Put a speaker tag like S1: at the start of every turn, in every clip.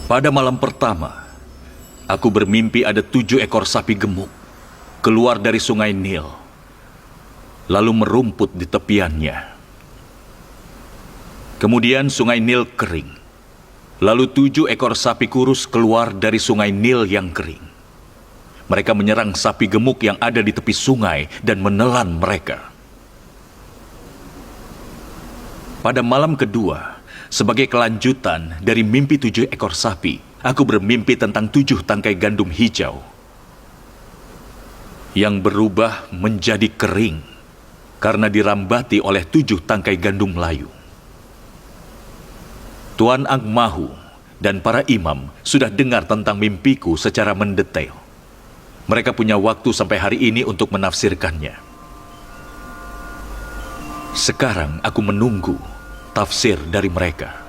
S1: Pada malam pertama, aku bermimpi ada 7 ekor sapi gemuk keluar dari sungai Nil, lalu merumput di tepiannya. Kemudian sungai Nil kering, lalu 7 ekor sapi kurus keluar dari sungai Nil yang kering. Mereka menyerang sapi gemuk yang ada di tepi sungai dan menelan mereka. Pada malam kedua, sebagai kelanjutan dari mimpi 7 ekor sapi, aku bermimpi tentang 7 tangkai gandum hijau yang berubah menjadi kering karena dirambati oleh 7 tangkai gandum layu. Tuan Angmahu dan para imam sudah dengar tentang mimpiku secara mendetail. Mereka punya waktu sampai hari ini untuk menafsirkannya. Sekarang aku menunggu tafsir dari mereka.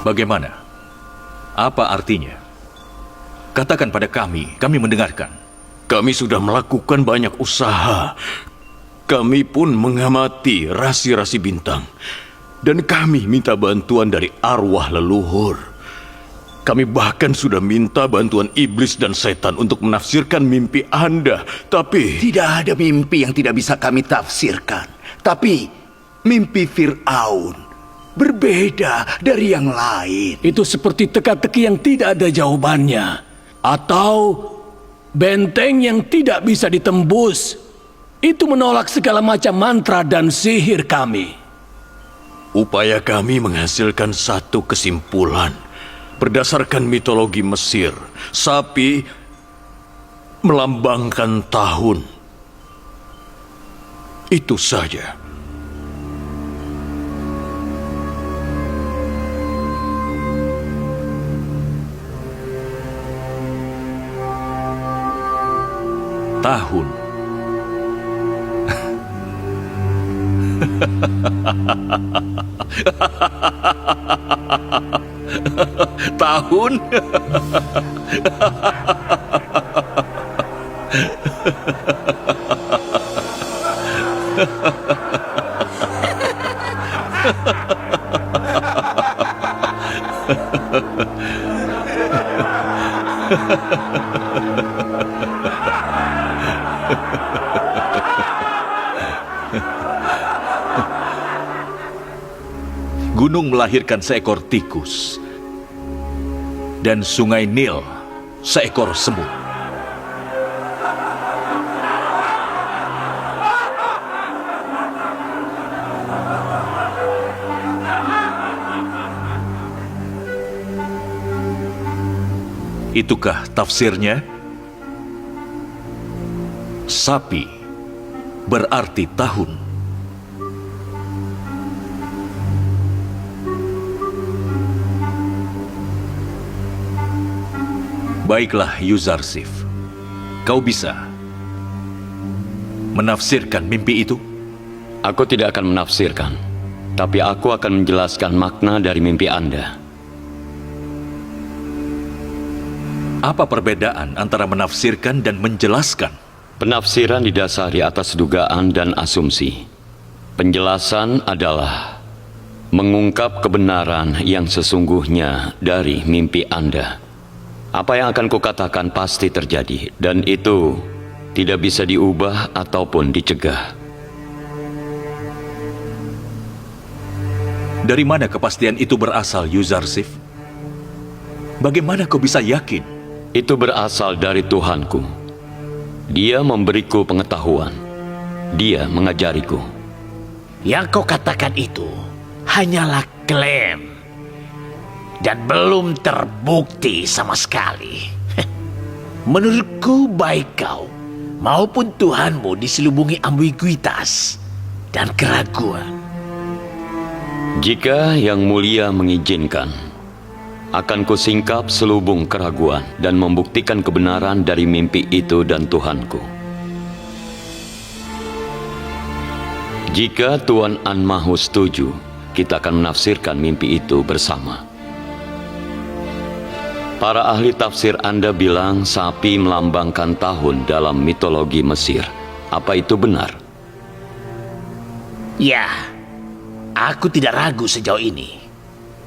S1: Bagaimana? Apa artinya? Katakan pada kami mendengarkan.
S2: Kami sudah melakukan banyak usaha. Kami pun mengamati rasi-rasi bintang. Dan kami minta bantuan dari arwah leluhur. Kami bahkan sudah minta bantuan iblis dan setan untuk menafsirkan mimpi Anda. Tapi
S3: tidak ada mimpi yang tidak bisa kami tafsirkan. Tapi mimpi Fir'aun berbeda dari yang lain.
S4: Itu seperti teka-teki yang tidak ada jawabannya. Atau benteng yang tidak bisa ditembus. Itu menolak segala macam mantra dan sihir kami.
S2: upaya kami menghasilkan satu kesimpulan. Berdasarkan mitologi Mesir, sapi melambangkan tahun. Itu saja.
S1: Tahun. Tahun. Gunung melahirkan seekor tikus, dan sungai Nil seekor semut. Itukah tafsirnya? Sapi berarti tahun. Baiklah, Yuzarsif. Kau bisa menafsirkan mimpi itu?
S5: Aku tidak akan menafsirkan, tapi aku akan menjelaskan makna dari mimpi Anda.
S1: Apa perbedaan antara menafsirkan dan menjelaskan?
S5: Penafsiran didasari atas dugaan dan asumsi. Penjelasan adalah mengungkap kebenaran yang sesungguhnya dari mimpi Anda. Apa yang akan kukatakan pasti terjadi, dan itu tidak bisa diubah ataupun dicegah.
S1: Dari mana kepastian itu berasal, Yuzarsif? Bagaimana kau bisa yakin?
S5: Itu berasal dari Tuhanku. Dia memberiku pengetahuan. Dia mengajariku.
S6: Yang kau katakan itu hanyalah klaim dan belum terbukti sama sekali. Menurutku baik kau maupun Tuhanmu diselubungi ambiguitas dan keraguan.
S5: Jika Yang Mulia mengizinkan, akan kusingkap selubung keraguan dan membuktikan kebenaran dari mimpi itu dan Tuhanku. Jika Tuan Anmahu setuju, kita akan menafsirkan mimpi itu bersama. Para ahli tafsir Anda bilang sapi melambangkan tahun dalam mitologi Mesir. Apa itu benar?
S6: Ya, aku tidak ragu sejauh ini.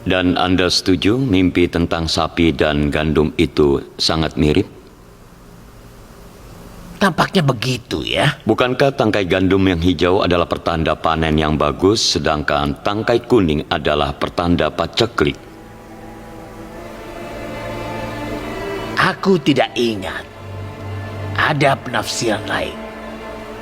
S5: Dan Anda setuju mimpi tentang sapi dan gandum itu sangat mirip?
S6: Tampaknya begitu ya.
S5: Bukankah tangkai gandum yang hijau adalah pertanda panen yang bagus, sedangkan tangkai kuning adalah pertanda paceklik?
S6: Aku tidak ingat. Ada penafsiran lain.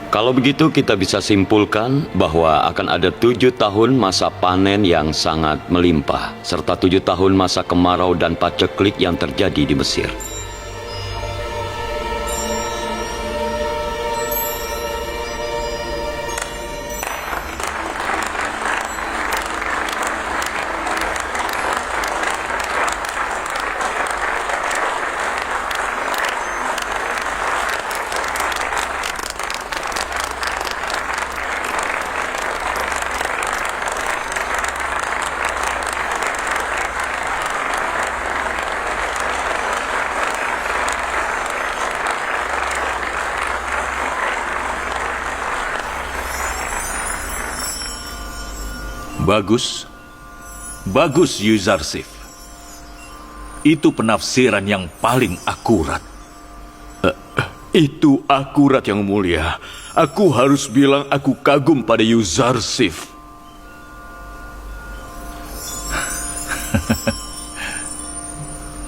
S5: Kalau begitu kita bisa simpulkan bahwa akan ada 7 tahun masa panen yang sangat melimpah, serta 7 tahun masa kemarau dan paceklik yang terjadi di Mesir.
S1: Bagus. Bagus, Yuzarsif. Itu penafsiran yang paling akurat.
S2: Itu akurat, Yang Mulia. Aku harus bilang aku kagum pada Yuzarsif.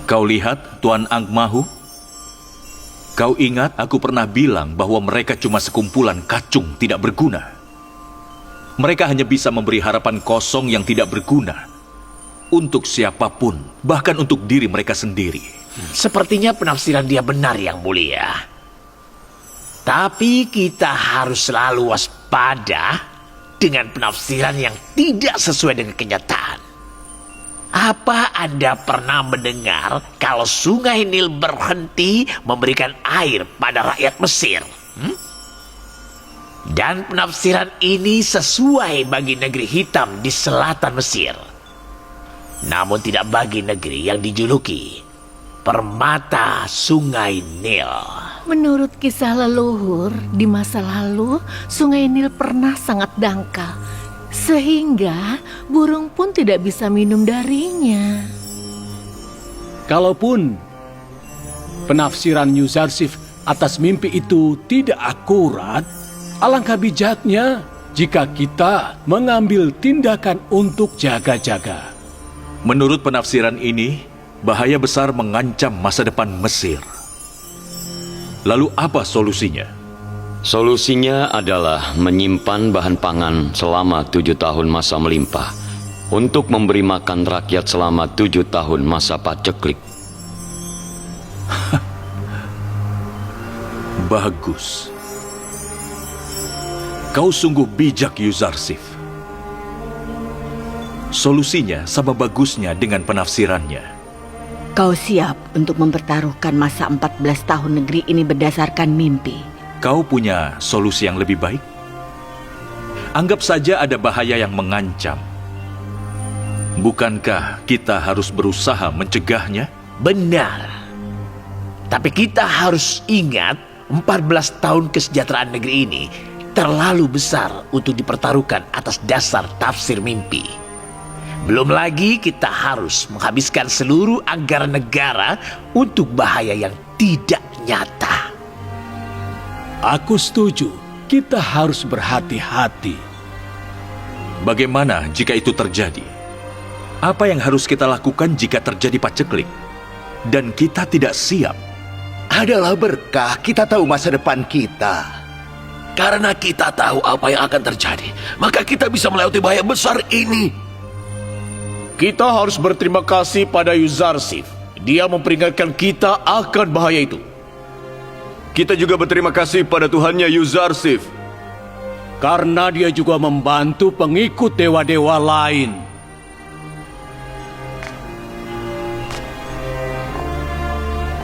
S1: Kau lihat, Tuan Angmahu? Kau ingat aku pernah bilang bahwa mereka cuma sekumpulan kacung tidak berguna. Mereka hanya bisa memberi harapan kosong yang tidak berguna untuk siapapun, bahkan untuk diri mereka sendiri.
S6: Sepertinya penafsiran dia benar, Yang Mulia. Tapi kita harus selalu waspada dengan penafsiran yang tidak sesuai dengan kenyataan. Apa Anda pernah mendengar kalau Sungai Nil berhenti memberikan air pada rakyat Mesir? Dan penafsiran ini sesuai bagi negeri hitam di selatan Mesir. Namun tidak bagi negeri yang dijuluki Permata Sungai Nil.
S7: Menurut kisah leluhur, di masa lalu Sungai Nil pernah sangat dangkal, sehingga burung pun tidak bisa minum darinya.
S4: Kalaupun penafsiran Yuzarsif atas mimpi itu tidak akurat, alangkah bijaknya jika kita mengambil tindakan untuk jaga-jaga.
S1: Menurut penafsiran ini, bahaya besar mengancam masa depan Mesir. Lalu apa solusinya?
S5: Solusinya adalah menyimpan bahan pangan selama 7 tahun masa melimpah untuk memberi makan rakyat selama 7 tahun masa paceklik.
S1: Bagus. Kau sungguh bijak, Yuzarsif. Solusinya sama bagusnya dengan penafsirannya.
S8: Kau siap untuk mempertaruhkan masa 14 tahun negeri ini berdasarkan mimpi?
S1: Kau punya solusi yang lebih baik? Anggap saja ada bahaya yang mengancam. Bukankah kita harus berusaha mencegahnya?
S6: Benar. Tapi kita harus ingat 14 tahun kesejahteraan negeri ini terlalu besar untuk dipertaruhkan atas dasar tafsir mimpi. Belum lagi kita harus menghabiskan seluruh anggaran negara untuk bahaya yang tidak nyata.
S4: Aku setuju, kita harus berhati-hati.
S1: Bagaimana jika itu terjadi? Apa yang harus kita lakukan jika terjadi paceklik? Dan kita tidak siap.
S3: Adalah berkah kita tahu masa depan kita.
S2: Karena kita tahu apa yang akan terjadi, maka kita bisa melewati bahaya besar ini.
S6: Kita harus berterima kasih pada Yuzarsif. Dia memperingatkan kita akan bahaya itu.
S2: Kita juga berterima kasih pada Tuhannya Yuzarsif.
S4: Karena dia juga membantu pengikut dewa-dewa lain.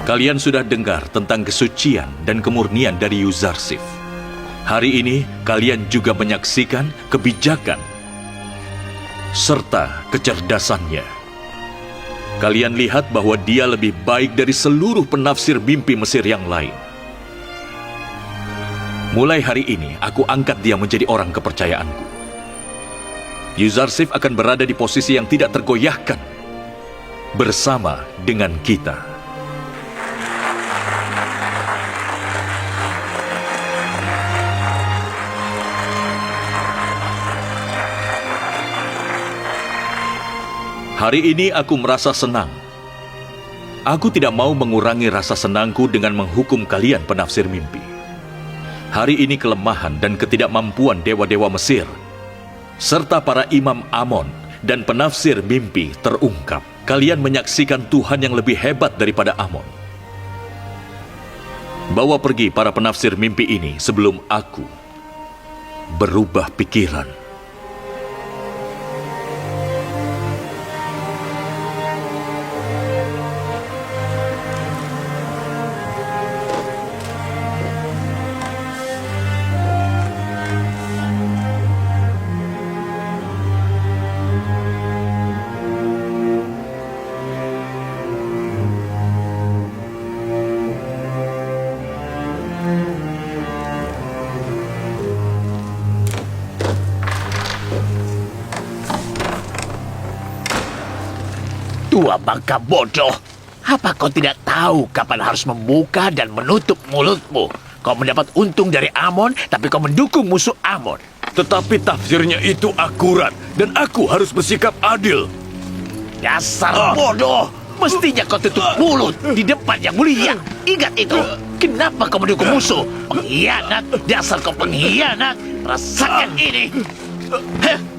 S1: Kalian sudah dengar tentang kesucian dan kemurnian dari Yuzarsif. Hari ini kalian juga menyaksikan kebijakan serta kecerdasannya. Kalian lihat bahwa dia lebih baik dari seluruh penafsir mimpi Mesir yang lain. Mulai hari ini, aku angkat dia menjadi orang kepercayaanku. Yuzarsif akan berada di posisi yang tidak tergoyahkan bersama dengan kita. Hari ini aku merasa senang. Aku tidak mau mengurangi rasa senangku dengan menghukum kalian penafsir mimpi. Hari ini kelemahan dan ketidakmampuan dewa-dewa Mesir, serta para imam Amon dan penafsir mimpi terungkap. Kalian menyaksikan Tuhan yang lebih hebat daripada Amon. Bawa pergi para penafsir mimpi ini sebelum aku berubah pikiran.
S6: Tua bangka bodoh. Apa kau tidak tahu kapan harus membuka dan menutup mulutmu? Kau mendapat untung dari Amon, tapi kau mendukung musuh Amon.
S2: Tetapi tafsirnya itu akurat, dan aku harus bersikap adil.
S6: Dasar bodoh. Mestinya kau tutup mulut di depan yang mulia. Ingat itu. Kenapa kau mendukung musuh? Pengkhianat. Dasar kau pengkhianat. Rasakan ini. Heh.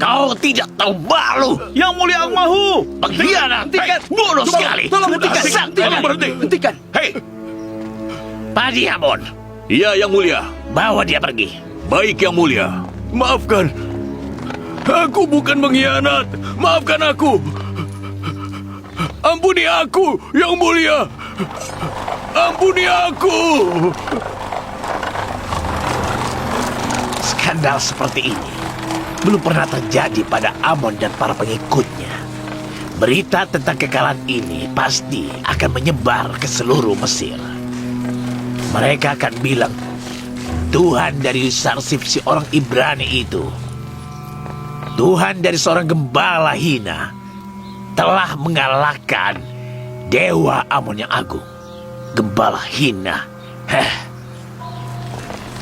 S6: Kau tidak tahu malu.
S2: Yang mulia Angmahu!
S6: Pengkhianat. Bodoh sekali.
S2: Tolong berhenti.
S3: Hentikan.
S6: Hei. Padi Amon.
S1: Iya, Yang Mulia.
S6: Bawa dia pergi.
S1: Baik, Yang Mulia.
S2: Maafkan. Aku bukan pengkhianat. Maafkan aku. Ampuni aku, Yang Mulia. Ampuni aku.
S6: Skandal seperti ini belum pernah terjadi pada Amon dan para pengikutnya. Berita tentang kekalahan ini pasti akan menyebar ke seluruh Mesir. Mereka akan bilang, Tuhan dari Yuzarsif si orang Ibrani itu, Tuhan dari seorang gembala hina, telah mengalahkan Dewa Amon yang agung. Gembala hina.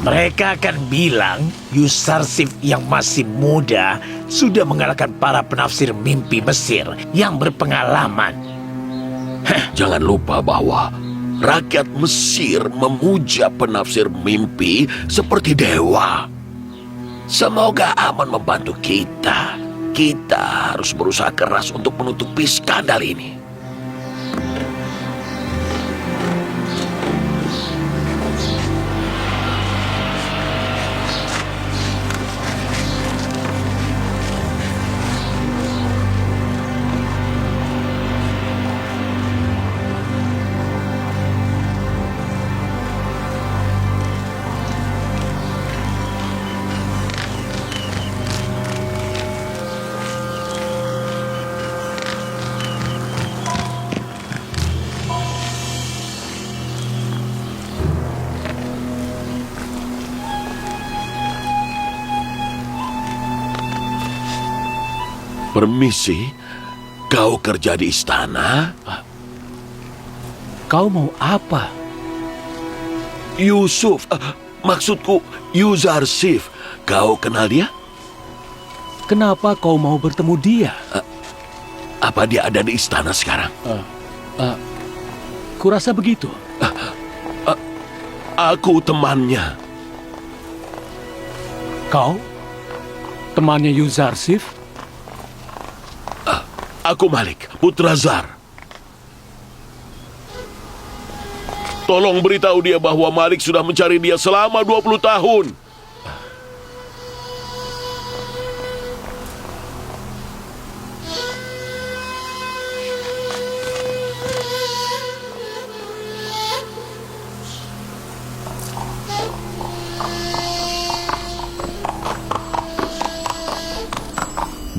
S6: Mereka akan bilang Yuzarsif yang masih muda sudah mengalahkan para penafsir mimpi Mesir yang berpengalaman.
S9: Jangan lupa bahwa rakyat Mesir memuja penafsir mimpi seperti dewa. Semoga Amon membantu kita. Kita harus berusaha keras untuk menutupi skandal ini. Permisi, kau kerja di istana?
S4: Kau mau apa?
S9: Yusuf, maksudku Yuzarsif. Kau kenal dia?
S4: Kenapa kau mau bertemu dia?
S9: Apa dia ada di istana sekarang?
S4: Kurasa begitu.
S9: Aku temannya.
S4: Kau? Temannya Yuzarsif?
S9: Aku Malik, putra Zar. Tolong beritahu dia bahwa Malik sudah mencari dia selama 20 tahun.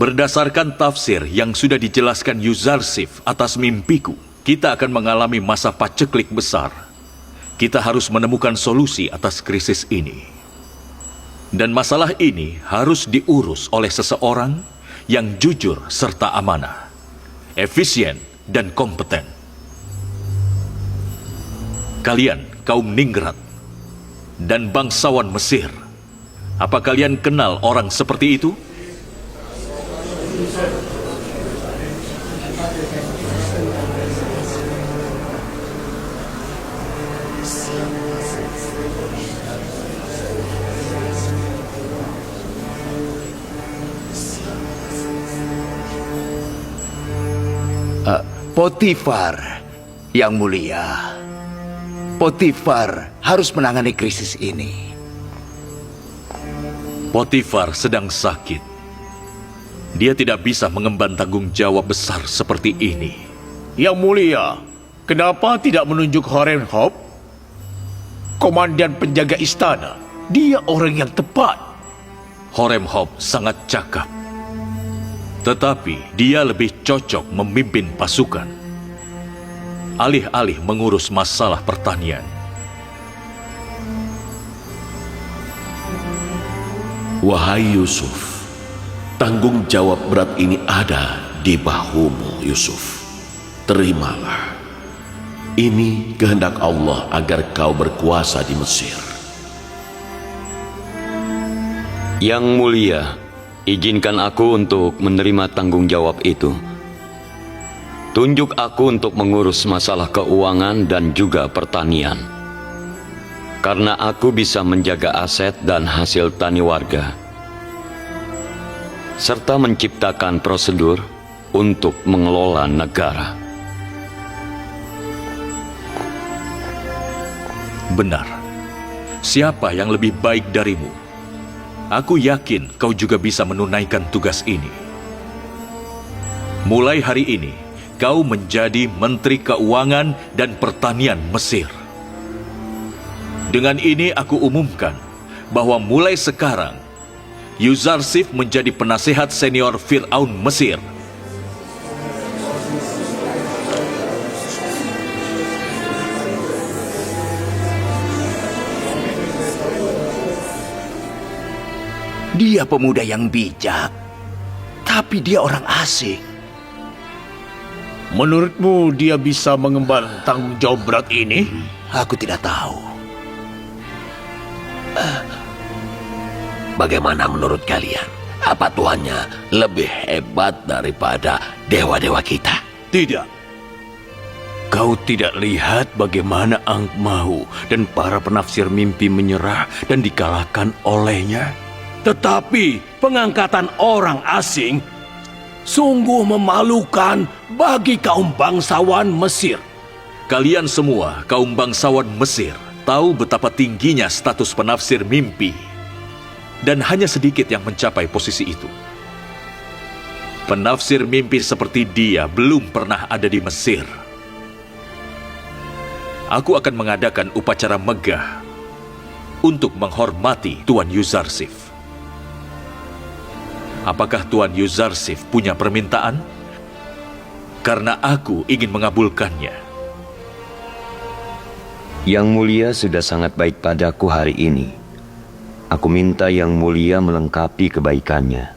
S1: Berdasarkan tafsir yang sudah dijelaskan Yuzarsif atas mimpiku, kita akan mengalami masa paceklik besar. Kita harus menemukan solusi atas krisis ini. Dan masalah ini harus diurus oleh seseorang yang jujur serta amanah, efisien dan kompeten. Kalian, kaum Ningrat, dan bangsawan Mesir, apa kalian kenal orang seperti itu?
S3: Potifar, yang mulia. Potifar harus menangani krisis ini.
S1: Potifar sedang sakit. Dia tidak bisa mengemban tanggung jawab besar seperti ini.
S6: Yang mulia, kenapa tidak menunjuk Horemheb, komandan penjaga istana? Dia orang yang tepat.
S1: Horemheb sangat cakap. Tetapi dia lebih cocok memimpin pasukan, alih-alih mengurus masalah pertanian.
S9: Wahai Yusuf, tanggung jawab berat ini ada di bahumu, Yusuf. Terimalah. Ini kehendak Allah agar kau berkuasa di Mesir.
S5: Yang mulia, izinkan aku untuk menerima tanggung jawab itu. Tunjuk aku untuk mengurus masalah keuangan dan juga pertanian. Karena aku bisa menjaga aset dan hasil tani warga, serta menciptakan prosedur untuk mengelola negara.
S1: Benar. Siapa yang lebih baik darimu? Aku yakin kau juga bisa menunaikan tugas ini. Mulai hari ini, kau menjadi Menteri Keuangan dan Pertanian Mesir. Dengan ini aku umumkan bahwa mulai sekarang, Yuzarsif menjadi penasehat senior Fir'aun Mesir.
S3: Dia pemuda yang bijak, tapi dia orang asing.
S6: Menurutmu dia bisa mengemban tanggung jawab berat ini?
S3: Aku tidak tahu.
S9: Bagaimana menurut kalian? Apa Tuhannya lebih hebat daripada dewa-dewa kita?
S2: Tidak. Kau tidak lihat bagaimana Angkmahu dan para penafsir mimpi menyerah dan dikalahkan olehnya?
S4: Tetapi pengangkatan orang asing sungguh memalukan bagi kaum bangsawan Mesir.
S1: Kalian semua, kaum bangsawan Mesir, tahu betapa tingginya status penafsir mimpi. Dan hanya sedikit yang mencapai posisi itu. Penafsir mimpi seperti dia belum pernah ada di Mesir. Aku akan mengadakan upacara megah untuk menghormati Tuan Yuzarsif. Apakah Tuan Yuzarsif punya permintaan? Karena aku ingin mengabulkannya.
S5: Yang mulia sudah sangat baik padaku hari ini. Aku minta Yang mulia melengkapi kebaikannya.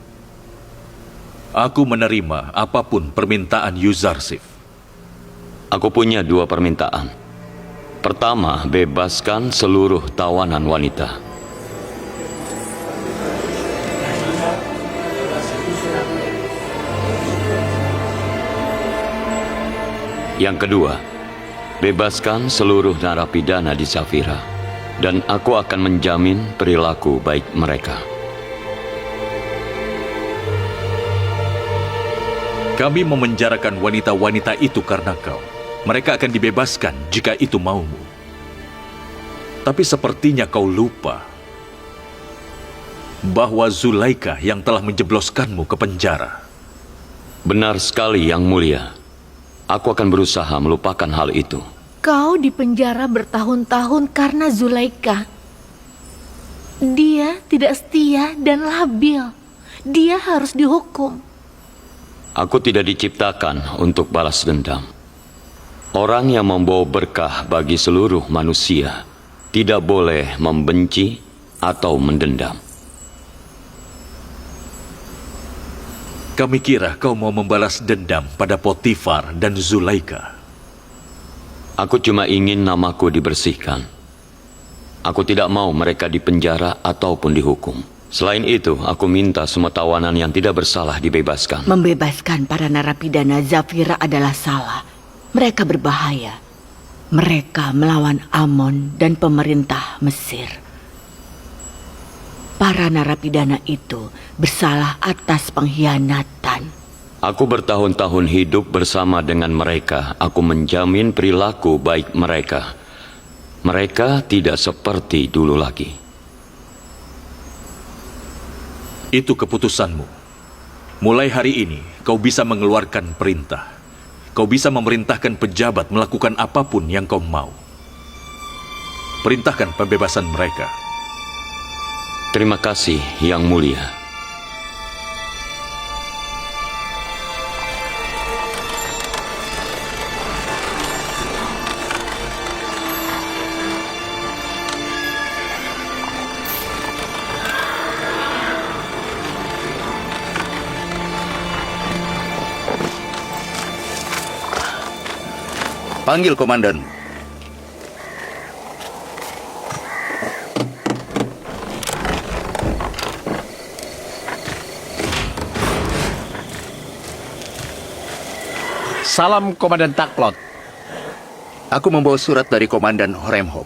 S1: Aku menerima apapun permintaan Yuzarsif.
S5: Aku punya 2 permintaan. Pertama, bebaskan seluruh tawanan wanita. Yang kedua, bebaskan seluruh narapidana di Zafira, dan aku akan menjamin perilaku baik mereka.
S1: Kami memenjarakan wanita-wanita itu karena kau. Mereka akan dibebaskan jika itu maumu. Tapi sepertinya kau lupa bahwa Zulaika yang telah menjebloskanmu ke penjara.
S5: Benar sekali, Yang Mulia. Aku akan berusaha melupakan hal itu.
S7: Kau dipenjara bertahun-tahun karena Zulaika. Dia tidak setia dan labil. Dia harus dihukum.
S5: Aku tidak diciptakan untuk balas dendam. Orang yang membawa berkah bagi seluruh manusia tidak boleh membenci atau mendendam.
S1: Kami kira kau mau membalas dendam pada Potifar dan Zulaika.
S5: Aku cuma ingin namaku dibersihkan. Aku tidak mau mereka dipenjara ataupun dihukum. Selain itu, aku minta semua tawanan yang tidak bersalah dibebaskan.
S8: Membebaskan para narapidana Zafira adalah salah. Mereka berbahaya. Mereka melawan Amon dan pemerintah Mesir. Para narapidana itu bersalah atas pengkhianatan.
S5: Aku bertahun-tahun hidup bersama dengan mereka. Aku menjamin perilaku baik mereka. Mereka tidak seperti dulu lagi.
S1: Itu keputusanmu. Mulai hari ini, kau bisa mengeluarkan perintah. Kau bisa memerintahkan pejabat melakukan apapun yang kau mau. Perintahkan pembebasan mereka.
S5: Terima kasih, Yang Mulia.
S3: Panggil komandan.
S6: Salam Komandan Taklot.
S3: Aku membawa surat dari Komandan Horemhop.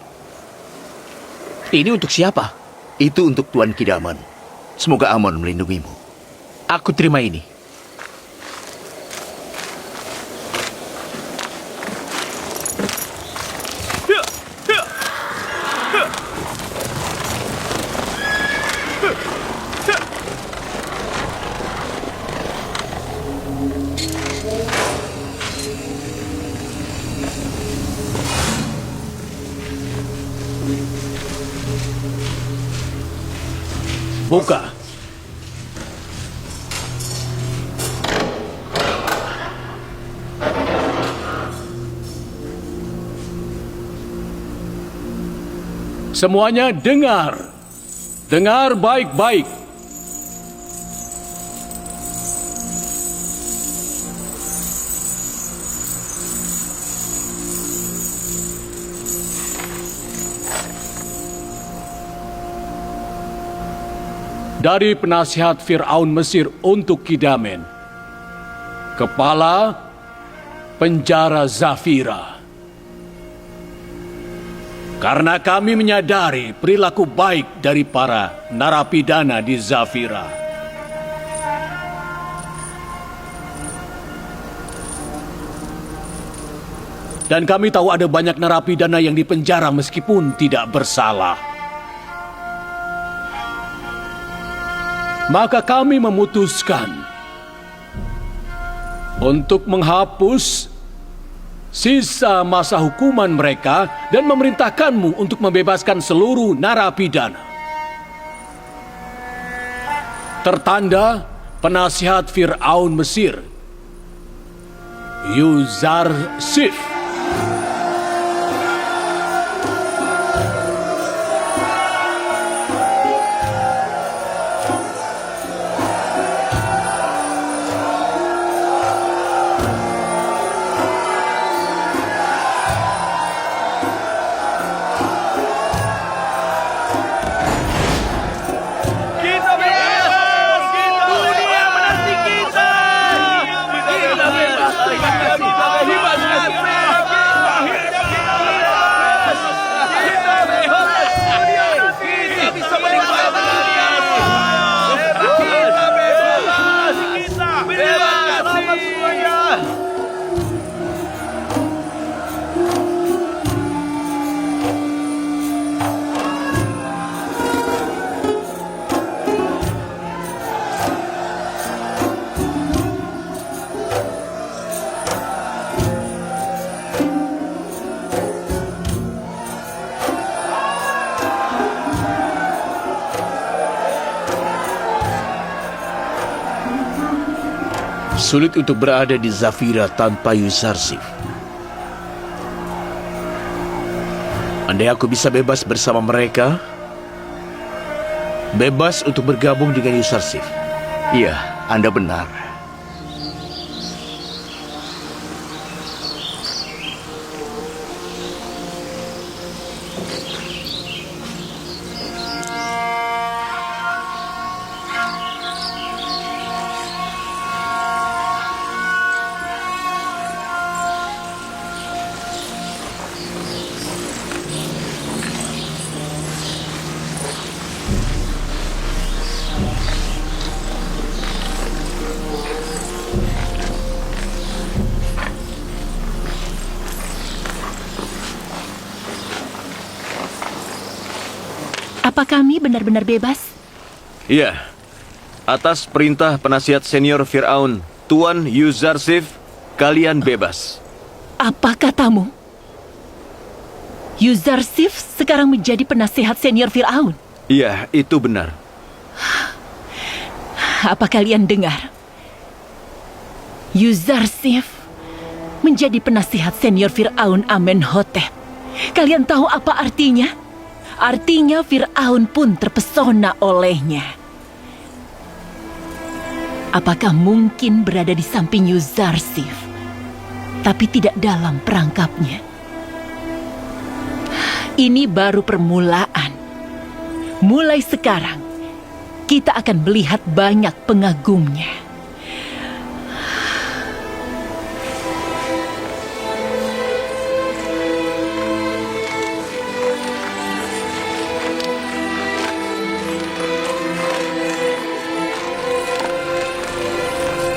S6: Ini untuk siapa?
S3: Itu untuk Tuan Kidaman. Semoga Amon melindungimu.
S6: Aku terima ini.
S4: Buka. Semuanya dengar. Dengar baik-baik. Dari penasihat Fir'aun Mesir untuk Kidamen, Kepala Penjara Zafira. Karena kami menyadari perilaku baik dari para narapidana di Zafira. Dan kami tahu ada banyak narapidana yang dipenjara meskipun tidak bersalah. Maka kami memutuskan untuk menghapus sisa masa hukuman mereka dan memerintahkanmu untuk membebaskan seluruh narapidana. Tertanda penasihat Fir'aun Mesir, Yuzarsif.
S6: Sulit untuk berada di Zafira tanpa Yuzarsif. Andai aku bisa bebas bersama mereka, bebas untuk bergabung dengan Yuzarsif.
S3: Iya, Anda benar.
S10: Apa kami benar-benar bebas?
S2: Iya. Atas perintah penasihat senior Fir'aun, Tuan Yuzarsif, kalian bebas.
S10: Apa katamu? Yuzarsif sekarang menjadi penasihat senior Fir'aun.
S2: Iya, itu benar.
S10: Apa kalian dengar? Yuzarsif menjadi penasihat senior Fir'aun Amenhotep. Kalian tahu apa artinya? Artinya Fir'aun pun terpesona olehnya. Apakah mungkin berada di samping Yuzarsif, tapi tidak dalam perangkapnya? Ini baru permulaan. Mulai sekarang, kita akan melihat banyak pengagumnya.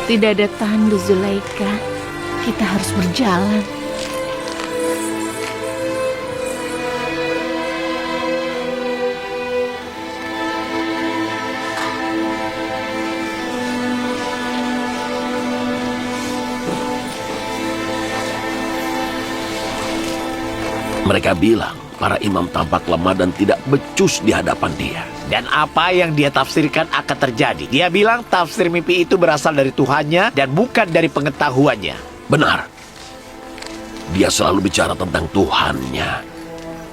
S7: Tidak ada tanda, Zulaika. Kita harus berjalan.
S9: Mereka bilang para imam tampak lemah dan tidak becus di hadapan dia.
S6: Dan apa yang dia tafsirkan akan terjadi. Dia bilang tafsir mimpi itu berasal dari Tuhannya dan bukan dari pengetahuannya.
S9: Benar. Dia selalu bicara tentang Tuhannya.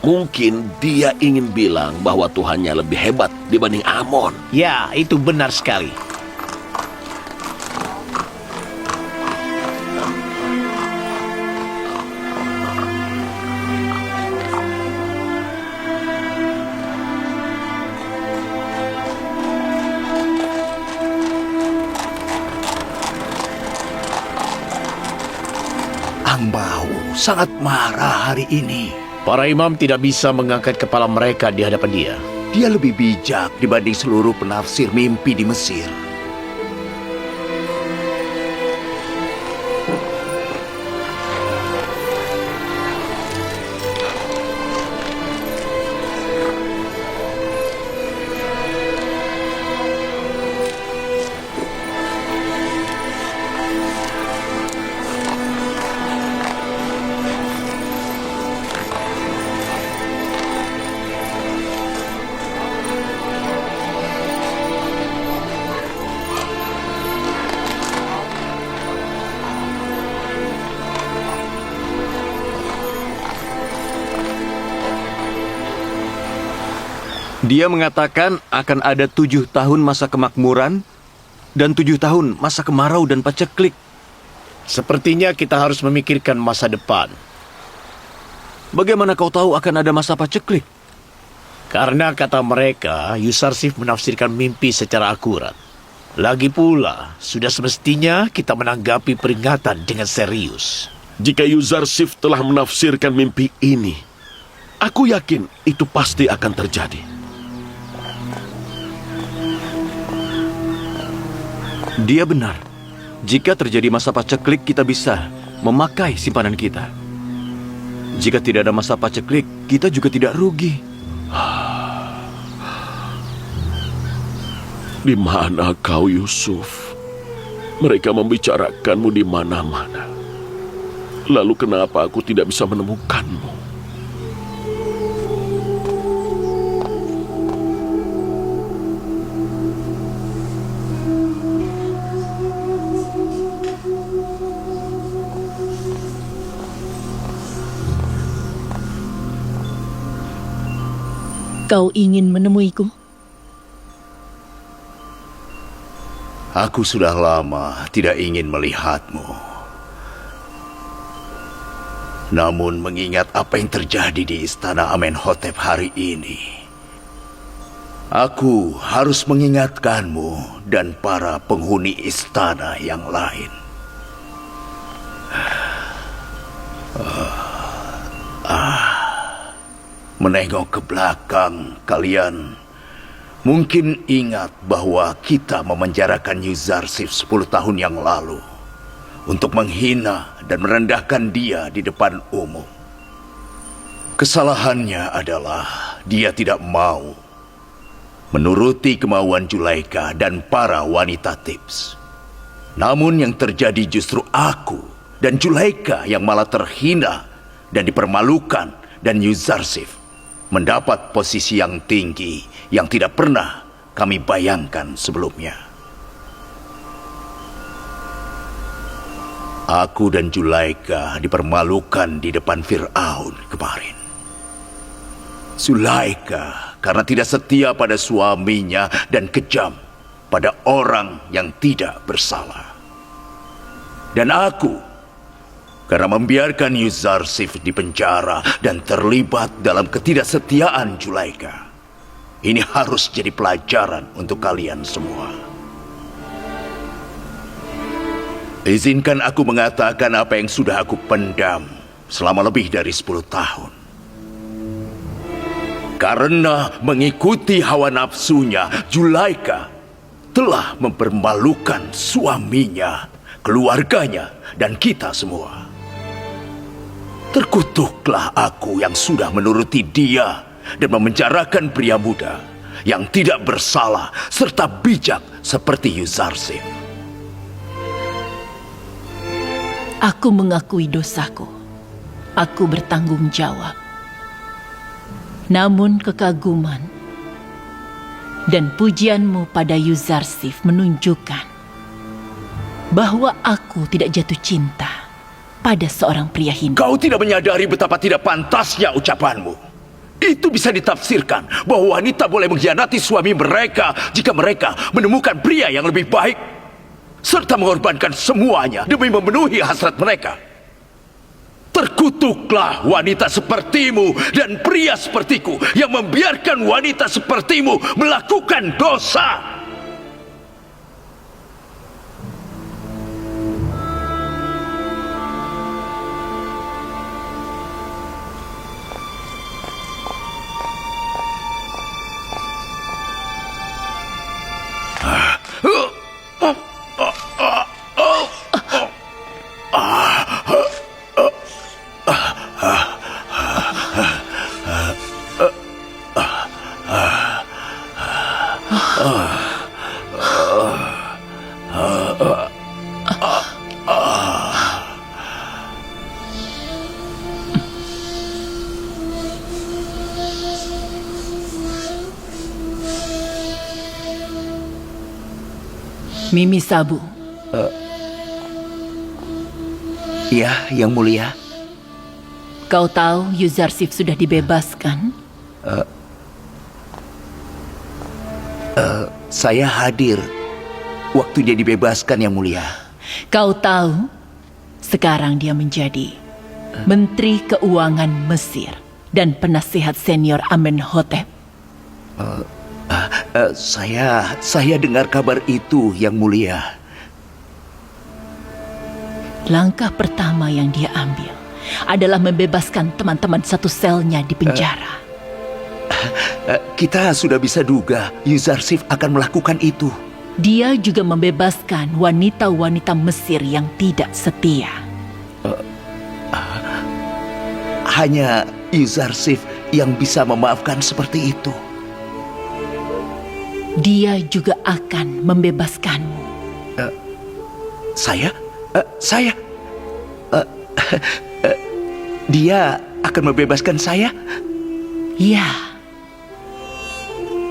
S9: Mungkin dia ingin bilang bahwa Tuhannya lebih hebat dibanding Amon.
S6: Ya, itu benar sekali.
S3: Ambau sangat marah hari ini.
S6: Para imam tidak bisa mengangkat kepala mereka di hadapan dia.
S3: Dia lebih bijak dibanding seluruh penafsir mimpi di Mesir.
S2: Dia mengatakan akan ada 7 tahun masa kemakmuran dan 7 tahun masa kemarau dan paceklik.
S6: Sepertinya kita harus memikirkan masa depan.
S2: Bagaimana kau tahu akan ada masa paceklik?
S6: Karena kata mereka, Yuzarsif menafsirkan mimpi secara akurat. Lagi pula, sudah semestinya kita menanggapi peringatan dengan serius.
S9: Jika Yuzarsif telah menafsirkan mimpi ini, aku yakin itu pasti akan terjadi.
S2: Dia benar. Jika terjadi masa paceklik, kita bisa memakai simpanan kita. Jika tidak ada masa paceklik, kita juga tidak rugi.
S9: Di mana kau, Yusuf? Mereka membicarakanmu di mana-mana. Lalu kenapa aku tidak bisa menemukanmu?
S10: Kau ingin menemuiku?
S3: Aku sudah lama tidak ingin melihatmu. Namun mengingat apa yang terjadi di istana Amenhotep hari ini, aku harus mengingatkanmu dan para penghuni istana yang lain. Menengok ke belakang, kalian mungkin ingat bahwa kita memenjarakan Yuzarsif 10 tahun yang lalu untuk menghina dan merendahkan dia di depan umum. Kesalahannya adalah dia tidak mau menuruti kemauan Julaika dan para wanita Thebes. Namun yang terjadi justru aku dan Julaika yang malah terhina dan dipermalukan, dan Yuzarsif mendapat posisi yang tinggi yang tidak pernah kami bayangkan sebelumnya. Aku dan Julaika dipermalukan di depan Fir'aun kemarin. Zulaika karena tidak setia pada suaminya dan kejam pada orang yang tidak bersalah. Dan aku karena membiarkan Yuzarsif di penjara dan terlibat dalam ketidaksetiaan Julaika. Ini harus jadi pelajaran untuk kalian semua. Izinkan aku mengatakan apa yang sudah aku pendam selama lebih dari 10 tahun. Karena mengikuti hawa nafsunya, Julaika telah mempermalukan suaminya, keluarganya, dan kita semua. Terkutuklah aku yang sudah menuruti dia dan memenjarakan pria muda yang tidak bersalah serta bijak seperti Yuzarsif.
S10: Aku mengakui dosaku. Aku bertanggung jawab. Namun kekaguman dan pujianmu pada Yuzarsif menunjukkan bahwa aku tidak jatuh cinta pada seorang pria Hindu.
S3: Kau tidak menyadari betapa tidak pantasnya ucapanmu. Itu bisa ditafsirkan bahwa wanita boleh mengkhianati suami mereka jika mereka menemukan pria yang lebih baik, serta mengorbankan semuanya demi memenuhi hasrat mereka. Terkutuklah wanita sepertimu dan pria sepertiku yang membiarkan wanita sepertimu melakukan dosa.
S10: Mimi Sabu.
S3: Ya, Yang Mulia.
S10: Kau tahu Yuzarsif sudah dibebaskan?
S3: Saya hadir waktu dia dibebaskan, Yang Mulia.
S10: Kau tahu sekarang dia menjadi Menteri Keuangan Mesir dan penasehat senior Amenhotep.
S3: Saya dengar kabar itu, Yang Mulia.
S10: Langkah pertama yang dia ambil adalah membebaskan teman-teman satu selnya di penjara.
S3: Kita sudah bisa duga Yuzarsif akan melakukan itu.
S10: Dia juga membebaskan wanita-wanita Mesir yang tidak setia.
S3: Hanya Yuzarsif yang bisa memaafkan seperti itu.
S10: Dia juga akan membebaskanmu.
S3: Saya? Dia akan membebaskan saya?
S10: Ya.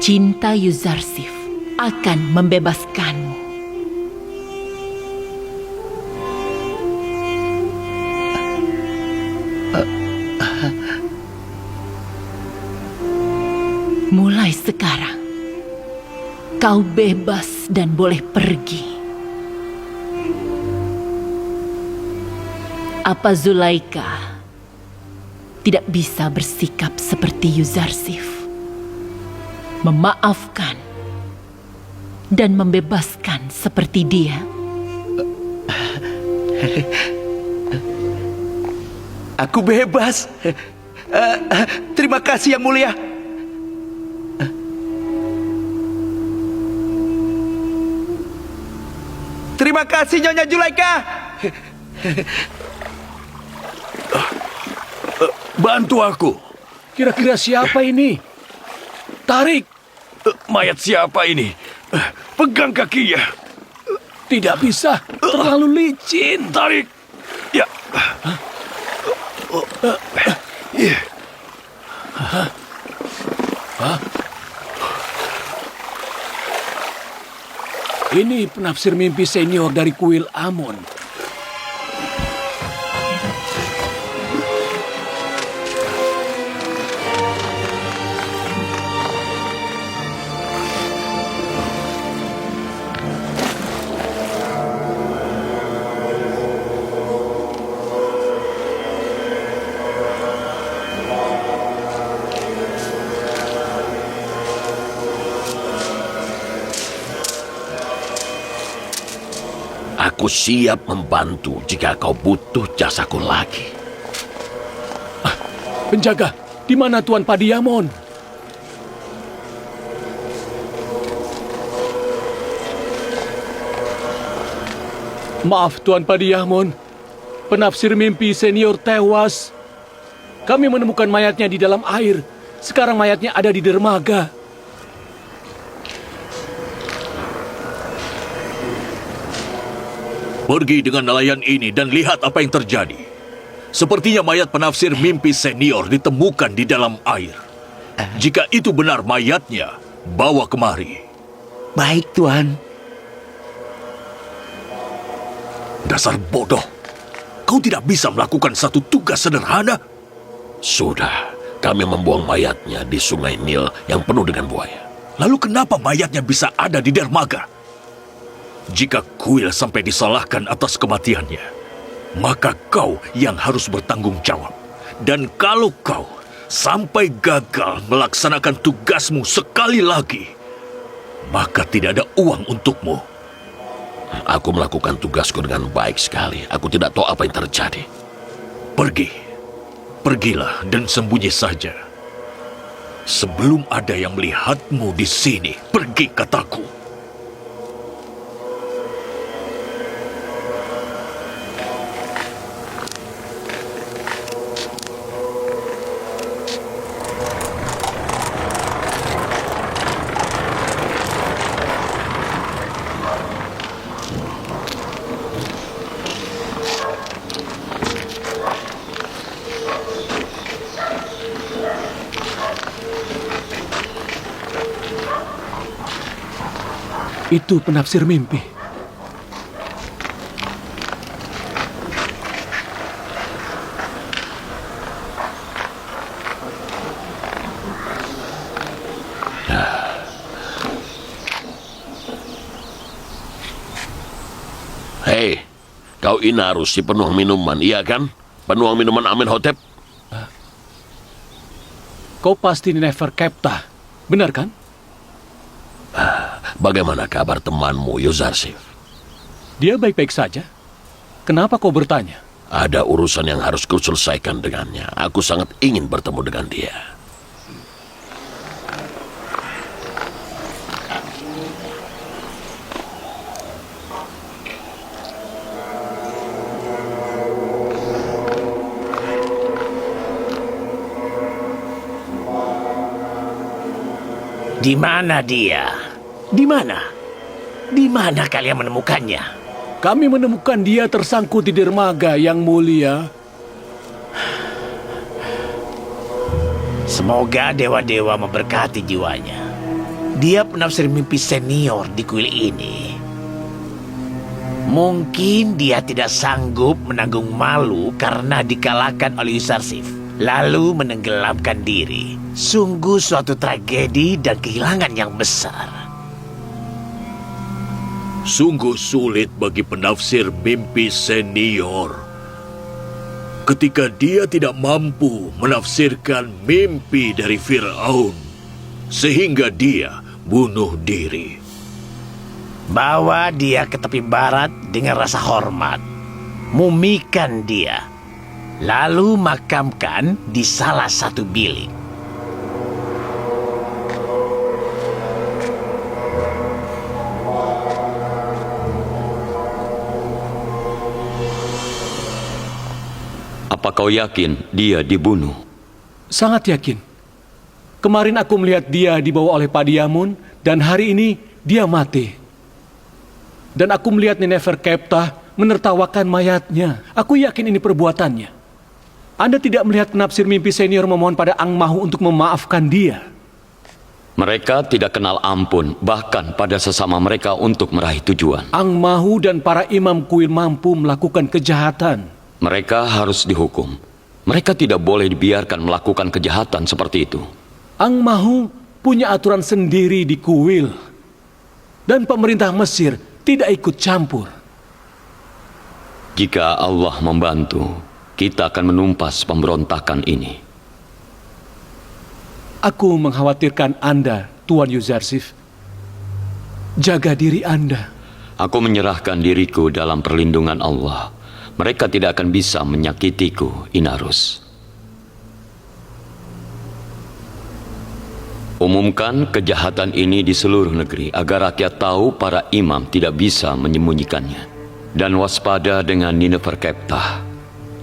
S10: Cinta Yuzarsif akan membebaskanmu. sekarang kau bebas dan boleh pergi. Apa Zulaika tidak bisa bersikap seperti Yuzarsif, memaafkan dan membebaskan seperti dia?
S3: Aku bebas. Terima kasih Yang Mulia. Terima kasih Nyonya Zulaika.
S2: Bantu aku.
S4: Kira-kira siapa ini? Tarik.
S2: Mayat siapa ini? Pegang kakinya.
S4: Tidak bisa, terlalu licin.
S2: Tarik. Ya.
S4: Ini penafsir mimpi senior dari kuil Amon.
S9: Aku siap membantu jika kau butuh jasaku lagi.
S4: Penjaga, di mana Tuan Padiamon? Maaf Tuan Padiamon, penafsir mimpi senior tewas. Kami menemukan mayatnya di dalam air. Sekarang mayatnya ada di dermaga.
S1: Pergi dengan nelayan ini dan lihat apa yang terjadi. Sepertinya mayat penafsir mimpi senior ditemukan di dalam air. Jika itu benar mayatnya, bawa kemari.
S3: Baik, Tuan.
S1: Dasar bodoh. Kau tidak bisa melakukan satu tugas sederhana?
S9: Sudah, kami membuang mayatnya di sungai Nil yang penuh dengan buaya.
S1: Lalu kenapa mayatnya bisa ada di dermaga? Jika kuil sampai disalahkan atas kematiannya, maka kau yang harus bertanggung jawab. Dan kalau kau sampai gagal melaksanakan tugasmu sekali lagi, maka tidak ada uang untukmu.
S9: Aku melakukan tugasku dengan baik sekali. Aku tidak tahu apa yang terjadi.
S1: Pergilah dan sembunyi saja. Sebelum ada yang melihatmu di sini, pergi kataku.
S4: Itu penafsir mimpi.
S9: Hei, kau Inarus si penuang minuman, iya kan? Penuang minuman Amenhotep?
S4: Kau pasti Neferkeptah, benar kan?
S9: Bagaimana kabar temanmu, Yuzarsif?
S4: Dia baik-baik saja. Kenapa kau bertanya?
S9: Ada urusan yang harus kuselesaikan dengannya. Aku sangat ingin bertemu dengan dia.
S6: Di mana dia? Di mana? Di mana kalian menemukannya?
S4: Kami menemukan dia tersangkut di dermaga, Yang Mulia.
S6: Semoga dewa-dewa memberkati jiwanya. Dia penafsir mimpi senior di kuil ini. Mungkin dia tidak sanggup menanggung malu karena dikalahkan oleh Yuzarsif. lalu menenggelamkan diri. Sungguh suatu tragedi dan kehilangan yang besar.
S1: Sungguh sulit bagi penafsir mimpi senior ketika dia tidak mampu menafsirkan mimpi dari Firaun, sehingga dia bunuh diri.
S6: Bawa dia ke tepi barat dengan rasa hormat. Mumikan dia. Lalu makamkan di salah satu bilik.
S5: Apa kau yakin dia dibunuh?
S4: Sangat yakin. Kemarin aku melihat dia dibawa oleh Padiamun, dan hari ini dia mati. Dan aku melihat Neferkeptah menertawakan mayatnya. Aku yakin ini perbuatannya. Anda tidak melihat penafsir mimpi senior memohon pada Ang Mahu untuk memaafkan dia.
S5: Mereka tidak kenal ampun, bahkan pada sesama mereka untuk meraih tujuan.
S4: Ang Mahu dan para imam kuil mampu melakukan kejahatan.
S5: Mereka harus dihukum. Mereka tidak boleh dibiarkan melakukan kejahatan seperti itu.
S4: Ang Mahu punya aturan sendiri di kuil. Dan pemerintah Mesir tidak ikut campur.
S5: Jika Allah membantu, kita akan menumpas pemberontakan ini.
S4: Aku mengkhawatirkan Anda, Tuan Yuzarsif. Jaga diri Anda.
S5: Aku menyerahkan diriku dalam perlindungan Allah. Mereka tidak akan bisa menyakitiku, Inarus. Umumkan kejahatan ini di seluruh negeri agar rakyat tahu para imam tidak bisa menyembunyikannya. Dan waspada dengan Neferkeptah.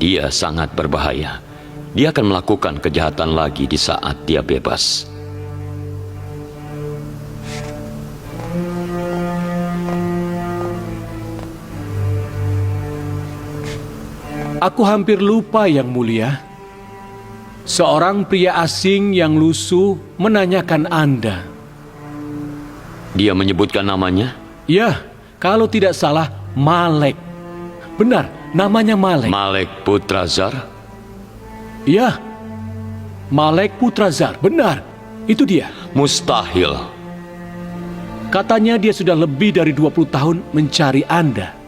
S5: Dia sangat berbahaya. Dia akan melakukan kejahatan lagi di saat dia bebas.
S4: Aku hampir lupa, Yang Mulia. Seorang pria asing yang lusuh menanyakan Anda.
S5: Dia menyebutkan namanya?
S4: Ya, kalau tidak salah, Malek. Benar, namanya Malek.
S5: Malek Putrazar?
S4: Ya, Malek Putrazar, benar. Itu dia.
S5: Mustahil.
S4: Katanya dia sudah lebih dari 20 tahun mencari Anda.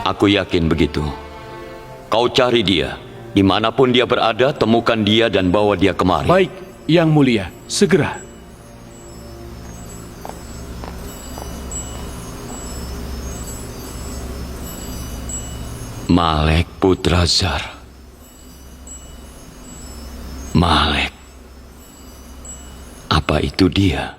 S5: Aku yakin begitu. Kau cari dia. Dimanapun dia berada, temukan dia dan bawa dia kemari.
S4: Baik, Yang Mulia, segera.
S5: Malek Putrazar. Malek. Apa itu dia?